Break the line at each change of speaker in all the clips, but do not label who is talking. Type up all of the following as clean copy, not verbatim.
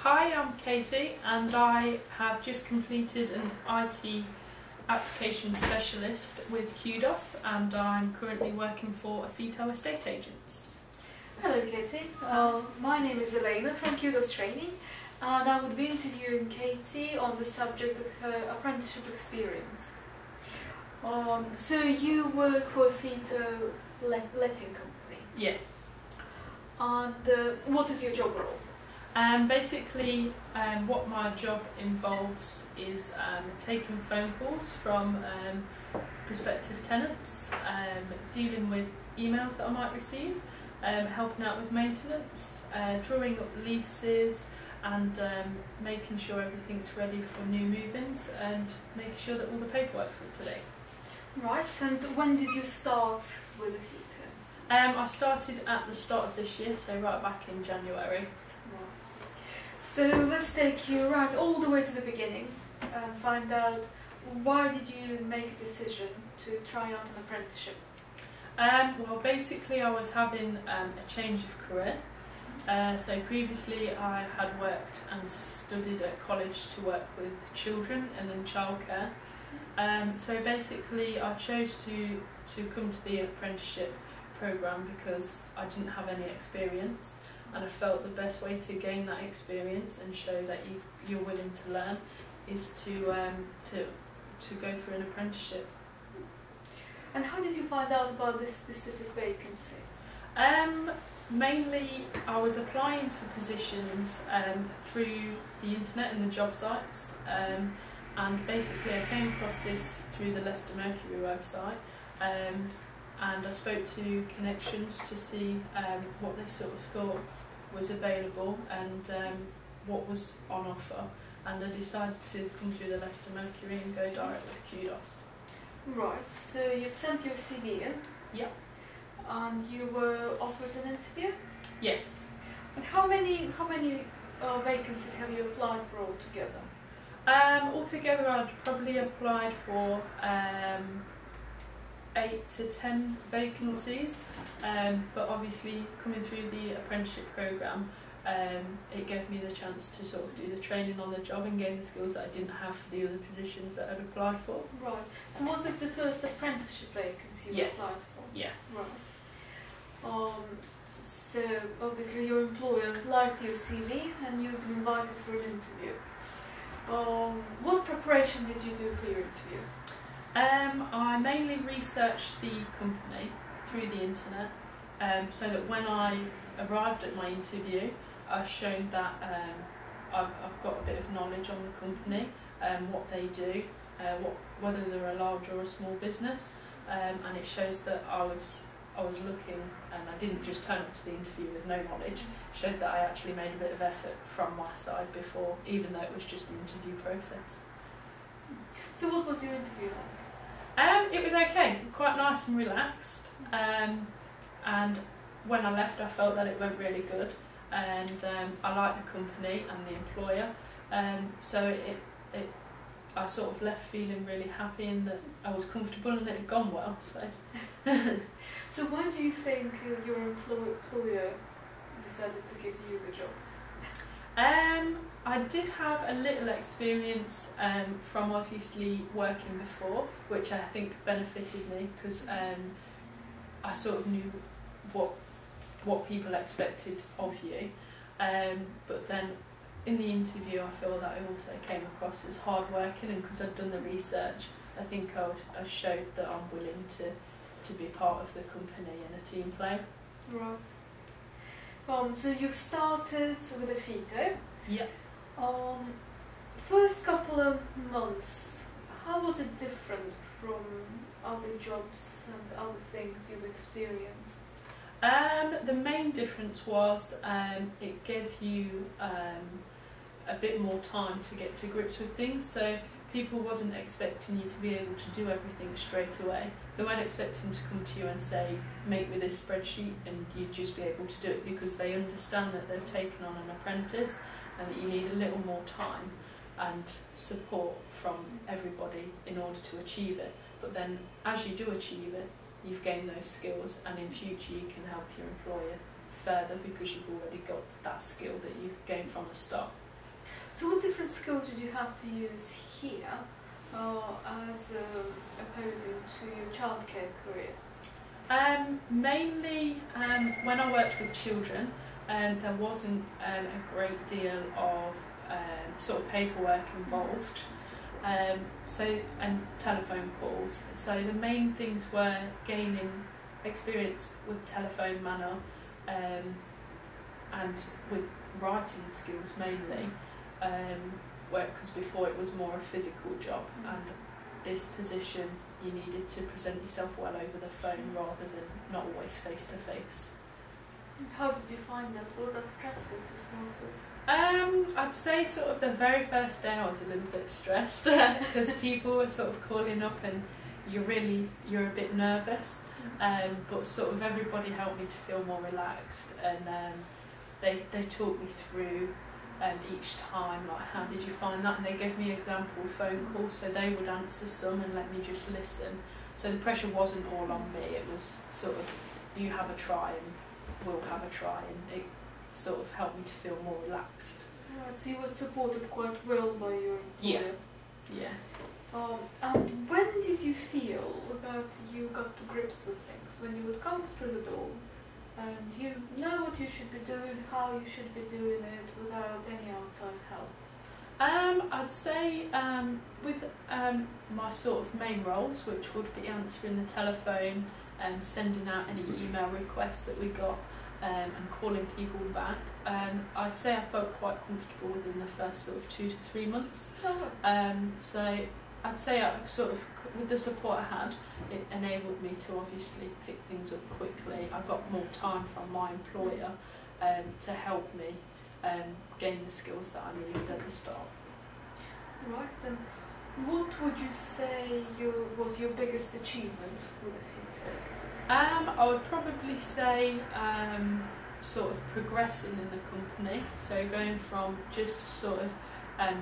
Hi, I'm Katie and I have just completed an IT application specialist with Kudos and I'm currently working for Affitto estate agents.
Hello Katie, my name is Elena from Kudos Training and I would be interviewing Katie on the subject of her apprenticeship experience. So you work for Affitto letting company?
Yes.
And what is your job role?
Basically, what my job involves is taking phone calls from prospective tenants, dealing with emails that I might receive, helping out with maintenance, drawing up leases and making sure everything's ready for new move-ins and making sure that all the paperwork's up to date.
Right, and when did you start with Affitto?
I started at the start of this year, so right back in January.
So let's take you right all the way to the beginning and find out why did you make a decision to try out an apprenticeship?
Well, basically I was having a change of career. So previously I had worked and studied at college to work with children and in childcare. So basically I chose to come to the apprenticeship programme because I didn't have any experience. And I felt the best way to gain that experience and show that you're willing to learn is to go through an apprenticeship.
And how did you find out about this specific vacancy?
Mainly I was applying for positions through the internet and the job sites, and basically I came across this through the Leicester Mercury website, and I spoke to connections to see what they sort of thought was available and what was on offer, and I decided to come through the Leicester Mercury and go direct with Kudos.
Right, so you've sent your CV in?
Yeah.
And you were offered an interview?
Yes.
And how many vacancies have you applied for altogether?
Altogether I'd probably applied for 8 to 10 vacancies, but obviously coming through the apprenticeship programme it gave me the chance to sort of do the training on the job and gain the skills that I didn't have for the other positions that I'd applied for.
Right, so was this the first apprenticeship vacancy you applied for?
Yeah.
Right. So obviously your employer liked your CV and you've been invited for an interview. What preparation did you do for your interview?
I mainly researched the company through the internet, so that when I arrived at my interview I've shown that I've got a bit of knowledge on the company, what they do, whether they're a large or a small business, and it shows that I was looking and I didn't just turn up to the interview with no knowledge. It showed that I actually made a bit of effort from my side before, even though it was just the interview process.
So what was your interview like?
It was okay, quite nice and relaxed, and when I left I felt that it went really good, and I liked the company and the employer, so I sort of left feeling really happy and that I was comfortable and it had gone well.
So when do you think your employer decided to give you the job?
I did have a little experience from obviously working before, which I think benefited me because I sort of knew what people expected of you, but then in the interview I feel that I also came across as hard working, and because I'd done the research I think I showed that I'm willing to be part of the company and a team player.
Right. So you've started with Affitto.
Yeah.
First couple of months, how was it different from other jobs and other things you've experienced?
The main difference was it gave you a bit more time to get to grips with things, so people wasn't expecting you to be able to do everything straight away. They weren't expecting to come to you and say, make me this spreadsheet, and you'd just be able to do it, because they understand that they've taken on an apprentice and that you need a little more time and support from everybody in order to achieve it. But then as you do achieve it, you've gained those skills, and in future you can help your employer further because you've already got that skill that you gained from the start.
So what different skills did you have to use here as opposing to your childcare career?
Mainly when I worked with children, there wasn't a great deal of sort of paperwork involved, and telephone calls. So the main things were gaining experience with telephone manner and with writing skills mainly, because before it was more a physical job, and this position you needed to present yourself well over the phone rather than not always face to face.
How did you find that? Was that stressful to start with?
I'd say sort of the very first day I was a little bit stressed because people were sort of calling up and you're a bit nervous, but sort of everybody helped me to feel more relaxed, and they talked me through each time, like, how did you find that, and they gave me example phone calls, so they would answer some and let me just listen, so the pressure wasn't all on me. It was sort of, you have a try and we'll have a try, and it sort of helped me to feel more relaxed.
Right, so you were supported quite well by your employer.
Yeah.
And when did you feel that you got to grips with things? When you would come through the door and you know what you should be doing, how you should be doing it without any outside help?
I'd say with my sort of main roles, which would be answering the telephone, sending out any email requests that we got, and calling people back, I'd say I felt quite comfortable within the first sort of 2 to 3 months. So I'd say I sort of, with the support I had, it enabled me to obviously pick things up quickly. I got more time from my employer to help me gain the skills that I needed at the start.
Right, and what would you say was your biggest achievement with Affitto?
I would probably say sort of progressing in the company, so going from just sort of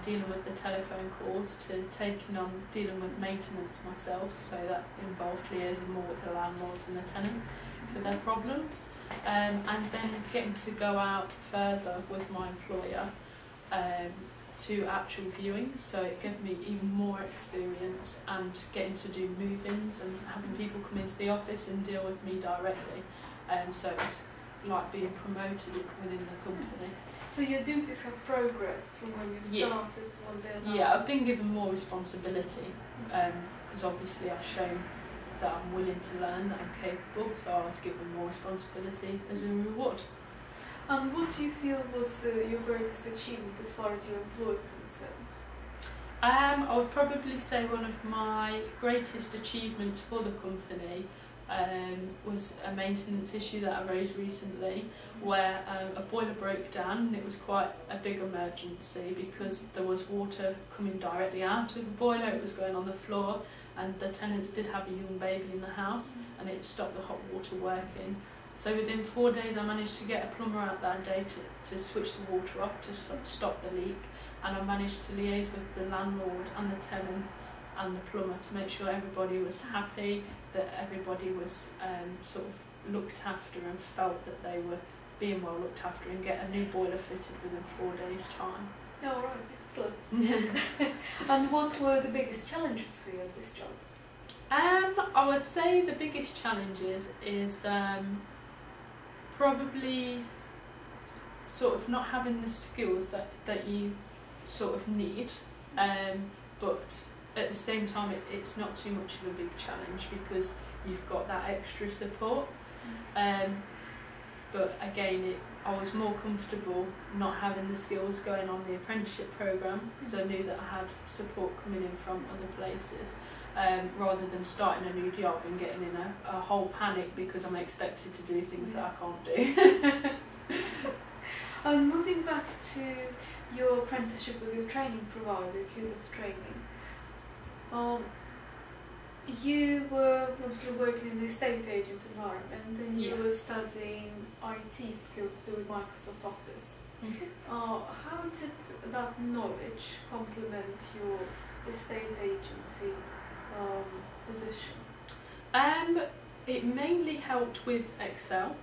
dealing with the telephone calls to taking on dealing with maintenance myself, so that involved liaising more with the landlords and the tenant for their problems, and then getting to go out further with my employer to actual viewings, so it gave me even more experience, and getting to do move-ins and having people come into the office and deal with me directly, so it's like being promoted within the company.
So your duties have progressed from when you started to one day now?
Yeah, I've been given more responsibility, because obviously I've shown that I'm willing to learn, that I'm capable, so I was given more responsibility as a reward.
And what do you feel was your greatest achievement as far as your employer concerned?
I would probably say one of my greatest achievements for the company was a maintenance issue that arose recently, where a boiler broke down, and it was quite a big emergency because there was water coming directly out of the boiler. It was going on the floor, and the tenants did have a young baby in the house, and it stopped the hot water working. So within 4 days I managed to get a plumber out that day to switch the water off to stop the leak, and I managed to liaise with the landlord and the tenant and the plumber to make sure everybody was happy, that everybody was sort of looked after and felt that they were being well looked after, and get a new boiler fitted within 4 days' time.
Oh, right, excellent. And what were the biggest challenges for you at this job?
I would say the biggest challenges is probably sort of not having the skills that you sort of need, but at the same time it's not too much of a big challenge because you've got that extra support. But again, I was more comfortable not having the skills going on the apprenticeship programme, because I knew that I had support coming in from other places, rather than starting a new job and getting in a whole panic because I'm expected to do things that I can't do.
Moving back to your apprenticeship with your training provider, Kudos Training, you were obviously working in the estate agent environment, and you were studying IT skills to do with Microsoft Office. How did that knowledge complement your estate agency position?
It mainly helped with Excel,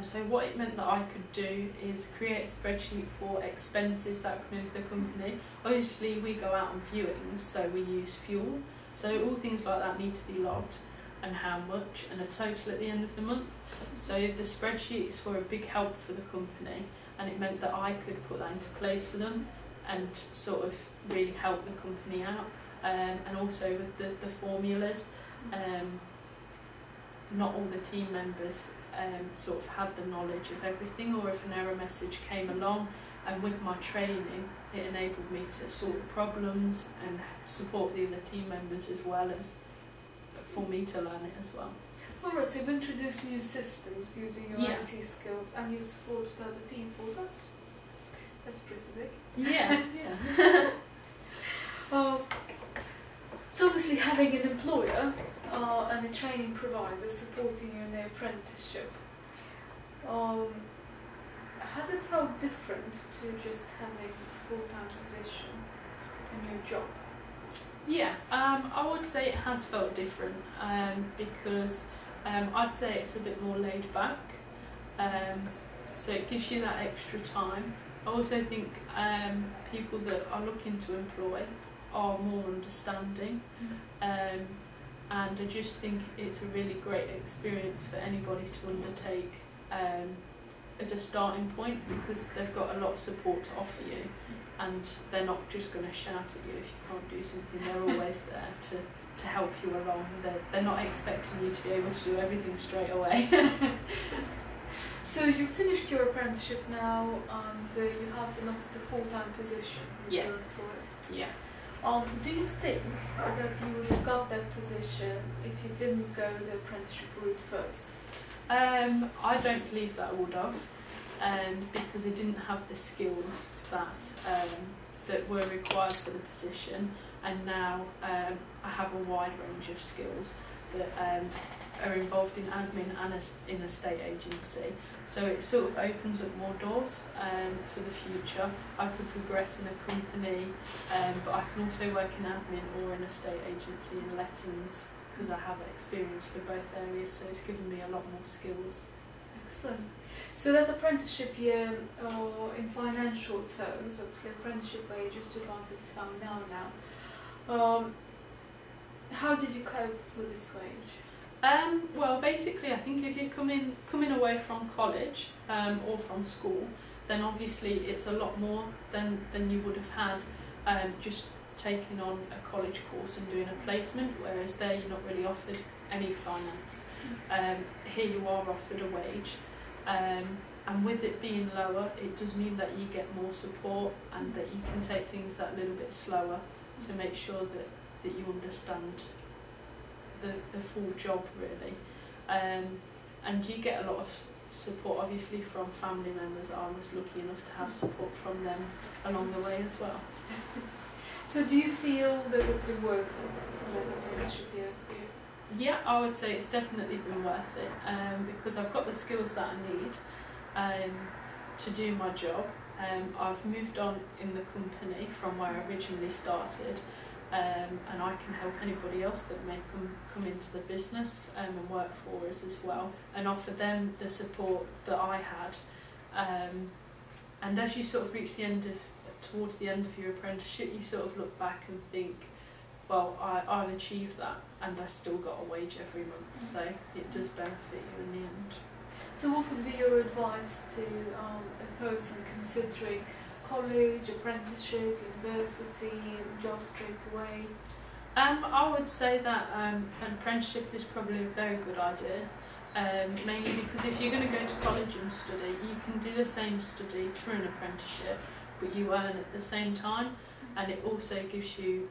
So what it meant that I could do is create a spreadsheet for expenses that come into the company. Obviously we go out on viewings, so we use fuel, so all things like that need to be logged, and how much, and a total at the end of the month. So the spreadsheets were a big help for the company, and it meant that I could put that into place for them and sort of really help the company out. And also with the formulas, not all the team members sort of had the knowledge of everything, or if an error message came along, and with my training it enabled me to sort the problems and support the other team members, as well as for me to learn it as well.
Alright, so you've introduced new systems using your
Yeah.
IT skills, and you supported other people. That's pretty big.
Yeah, yeah.
So obviously having an employer and a training provider supporting you in the apprenticeship, has it felt different to just having a full-time position in your job?
Yeah, I would say it has felt different, because I'd say it's a bit more laid back, so it gives you that extra time. I also think people that are looking to employ are more understanding, and I just think it's a really great experience for anybody to undertake as a starting point, because they've got a lot of support to offer you, and they're not just going to shout at you if you can't do something. They're always there to help you along. They're not expecting you to be able to do everything straight away.
So you finished your apprenticeship now, and you have been offered a full-time position.
Yes. Yeah.
Do you think that you would have got that position if you didn't go the apprenticeship route first?
I don't believe that I would have, because I didn't have the skills that were required for the position, and now I have a wide range of skills that are involved in admin and in a state agency. So it sort of opens up more doors for the future. I could progress in a company, but I can also work in admin or in a state agency in lettings, because I have experience for both areas, so it's given me a lot more skills.
Excellent. So that apprenticeship year, in financial terms, obviously apprenticeship wage is £2.65 now. How did you cope with this wage?
Well, basically, I think if you're coming away from college or from school, then obviously it's a lot more than you would have had just taking on a college course and doing a placement, whereas there you're not really offered any finance. Here you are offered a wage, and with it being lower, it does mean that you get more support and that you can take things that little bit slower to make sure that you understand the full job, really. And you get a lot of support obviously from family members. I was lucky enough to have support from them along the way as well.
So do you feel that it's been worth it, that apprenticeship year for you?
Yeah, I would say it's definitely been worth it, because I've got the skills that I need to do my job. I've moved on in the company from where I originally started, and I can help anybody else that may come into the business and work for us as well, and offer them the support that I had. And as you sort of reach towards the end of your apprenticeship, you sort of look back and think, well, I've achieved that, and I still got a wage every month, so it does benefit you in the end.
So what would be your advice to a person considering college, apprenticeship, university, job straight away?
I would say that an apprenticeship is probably a very good idea, mainly because if you're going to go to college and study, you can do the same study through an apprenticeship, but you earn at the same time, and it also gives you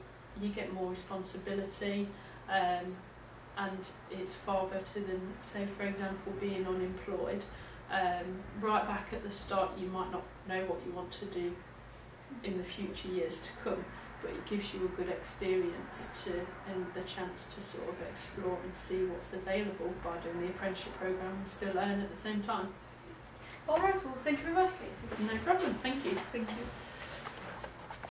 get more responsibility, and it's far better than, say for example, being unemployed. Right back at the start you might not know what you want to do in the future years to come, but it gives you a good experience and the chance to sort of explore and see what's available by doing the apprenticeship programme and still earn at the same time.
Alright, well thank you very much, Katie.
No problem, thank you.
Thank you.